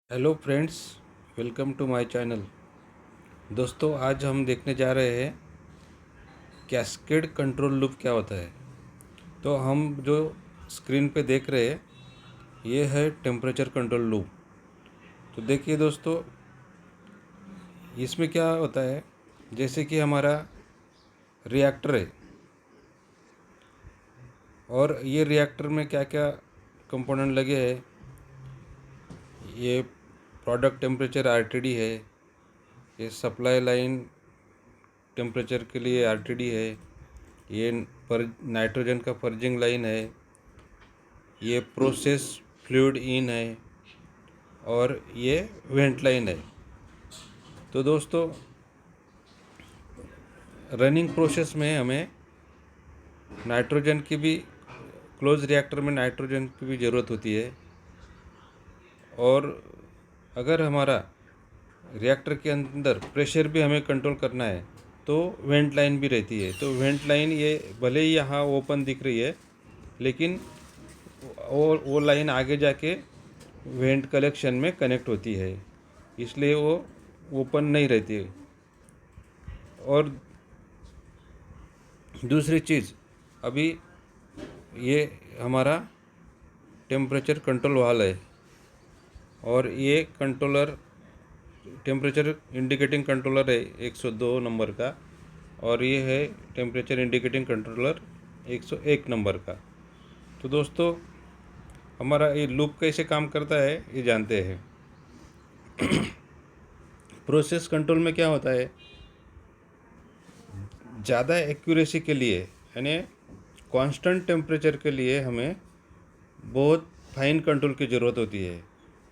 Hello friends, welcome to my channel. दोस्तों, आज हम देखने जा रहे हैं कैस्केड कंट्रोल लूप क्या होता है। तो हम जो स्क्रीन पे देख रहे हैं ये है टेम्परेचर कंट्रोल लूप। तो देखिए दोस्तों, इसमें क्या होता है, जैसे कि हमारा रिएक्टर है और ये रिएक्टर में क्या क्या कंपोनेंट लगे हैं। ये प्रोडक्ट टेम्परेचर आरटीडी है, ये सप्लाई लाइन टेम्परेचर के लिए आरटीडी है, ये पर नाइट्रोजन का पर्जिंग लाइन है, ये प्रोसेस फ्लूइड इन है और ये वेंट लाइन है। तो दोस्तों, रनिंग प्रोसेस में हमें नाइट्रोजन की भी, क्लोज रिएक्टर में नाइट्रोजन की भी ज़रूरत होती है। और अगर हमारा रिएक्टर के अंदर प्रेशर भी हमें कंट्रोल करना है तो वेंट लाइन भी रहती है। तो वेंट लाइन ये भले ही यहाँ ओपन दिख रही है, लेकिन वो लाइन आगे जाके वेंट कलेक्शन में कनेक्ट होती है, इसलिए वो ओपन नहीं रहती है। और दूसरी चीज़, अभी ये हमारा टेम्परेचर कंट्रोल वाल्व है और ये कंट्रोलर टेम्परेचर इंडिकेटिंग कंट्रोलर है 102 नंबर का, और ये है टेम्परेचर इंडिकेटिंग कंट्रोलर 101 नंबर का। तो दोस्तों, हमारा ये लूप कैसे काम करता है ये जानते हैं। प्रोसेस कंट्रोल में क्या होता है, ज़्यादा एक्यूरेसी के लिए यानी कांस्टेंट टेम्परेचर के लिए हमें बहुत फाइन कंट्रोल की ज़रूरत होती है।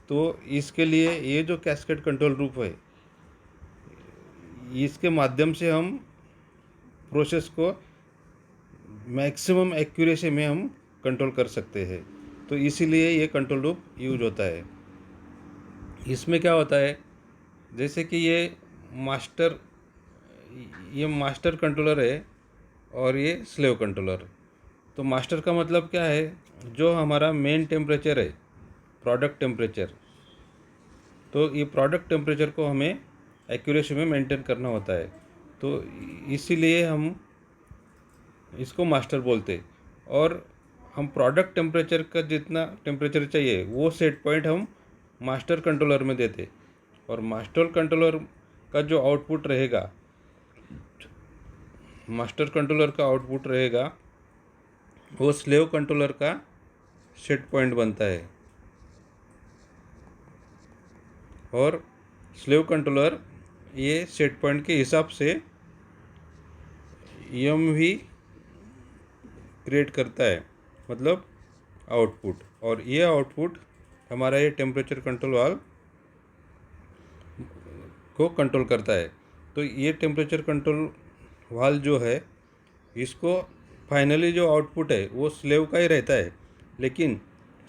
तो इसके लिए ये जो कैस्केड कंट्रोल लूप है, इसके माध्यम से हम प्रोसेस को मैक्सिमम एक्यूरेसी में हम कंट्रोल कर सकते हैं। तो इसीलिए ये कंट्रोल लूप यूज होता है। इसमें क्या होता है, जैसे कि ये मास्टर कंट्रोलर है और ये स्लेव कंट्रोलर। तो मास्टर का मतलब क्या है, जो हमारा मेन टेम्परेचर है, प्रोडक्ट टेम्परेचर, तो ये प्रोडक्ट टेम्परेचर को हमें एक्यूरेसी में मेंटेन करना होता है। तो इसीलिए हम इसको मास्टर बोलते। और हम प्रोडक्ट टेम्परेचर का जितना टेम्परेचर चाहिए वो सेट पॉइंट हम मास्टर कंट्रोलर में देते, और मास्टर कंट्रोलर का जो आउटपुट रहेगा, मास्टर कंट्रोलर का आउटपुट रहेगा वो स्लेव कंट्रोलर का सेट पॉइंट बनता है। और स्लेव कंट्रोलर ये सेट पॉइंट के हिसाब से एम भी क्रिएट करता है, मतलब आउटपुट। और ये आउटपुट हमारा ये टेम्परेचर कंट्रोल वाल्व को कंट्रोल करता है। तो ये टेम्परेचर कंट्रोल वाल्व जो है, इसको फाइनली जो आउटपुट है वो स्लेव का ही रहता है, लेकिन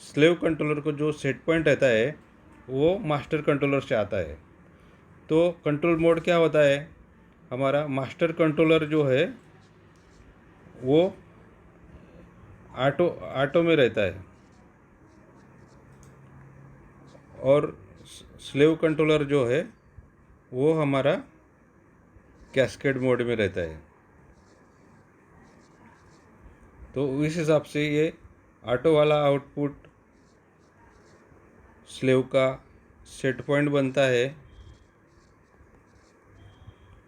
स्लेव कंट्रोलर को जो सेट पॉइंट रहता है वो मास्टर कंट्रोलर से आता है। तो कंट्रोल मोड क्या होता है, हमारा मास्टर कंट्रोलर जो है वो ऑटो में रहता है, और स्लेव कंट्रोलर जो है वो हमारा कैस्केड मोड में रहता है। तो इस हिसाब से ये ऑटो वाला आउटपुट स्लेव का सेट पॉइंट बनता है,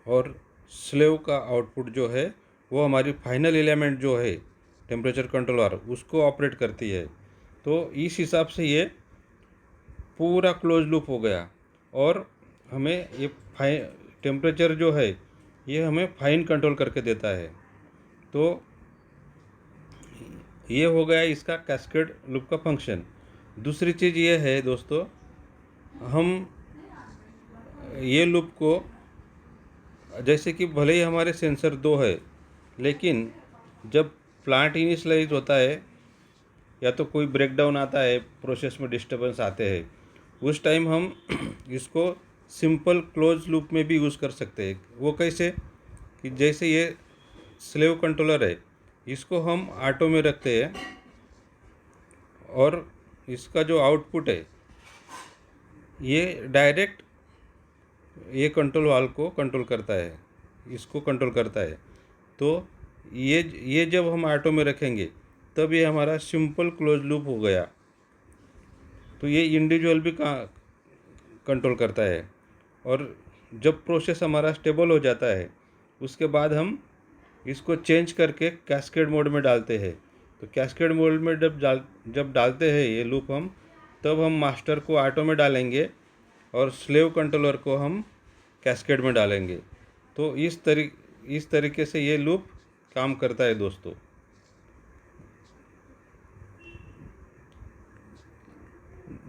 और स्लेव का आउटपुट जो है वो हमारी फाइनल एलिमेंट जो है टेम्परेचर कंट्रोलर उसको ऑपरेट करती है। तो इस हिसाब से ये पूरा क्लोज लूप हो गया, और हमें ये टेम्परेचर जो है ये हमें फाइन कंट्रोल करके देता है। तो ये हो गया इसका कैस्केड लूप का फंक्शन। दूसरी चीज़ ये है दोस्तों, हम ये लूप को, जैसे कि भले ही हमारे सेंसर दो है, लेकिन जब प्लांट इनिशियलाइज होता है या तो कोई ब्रेकडाउन आता है, प्रोसेस में डिस्टर्बेंस आते हैं, उस टाइम हम इसको सिंपल क्लोज लूप में भी यूज़ कर सकते हैं। वो कैसे, कि जैसे ये स्लेव कंट्रोलर है, इसको हम ऑटो में रखते हैं, और इसका जो आउटपुट है ये डायरेक्ट ये कंट्रोल वाल्व को कंट्रोल करता है, इसको कंट्रोल करता है। तो ये जब हम ऑटो में रखेंगे तब ये हमारा सिंपल क्लोज लूप हो गया। तो ये इंडिविजुअल भी कंट्रोल करता है। और जब प्रोसेस हमारा स्टेबल हो जाता है उसके बाद हम इसको चेंज करके कैस्केड मोड में डालते हैं। तो कैस्केड मोड में जब डालते हैं ये लूप हम, तब हम मास्टर को ऑटो में डालेंगे और स्लेव कंट्रोलर को हम कैस्केड में डालेंगे। तो इस तरीके से ये लूप काम करता है दोस्तों।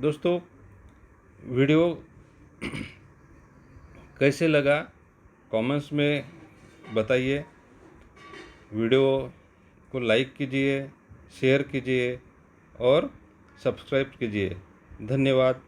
दोस्तों वीडियो कैसे लगा कमेंट्स में बताइए। वीडियो को लाइक कीजिए, शेयर कीजिए और सब्सक्राइब कीजिए। धन्यवाद।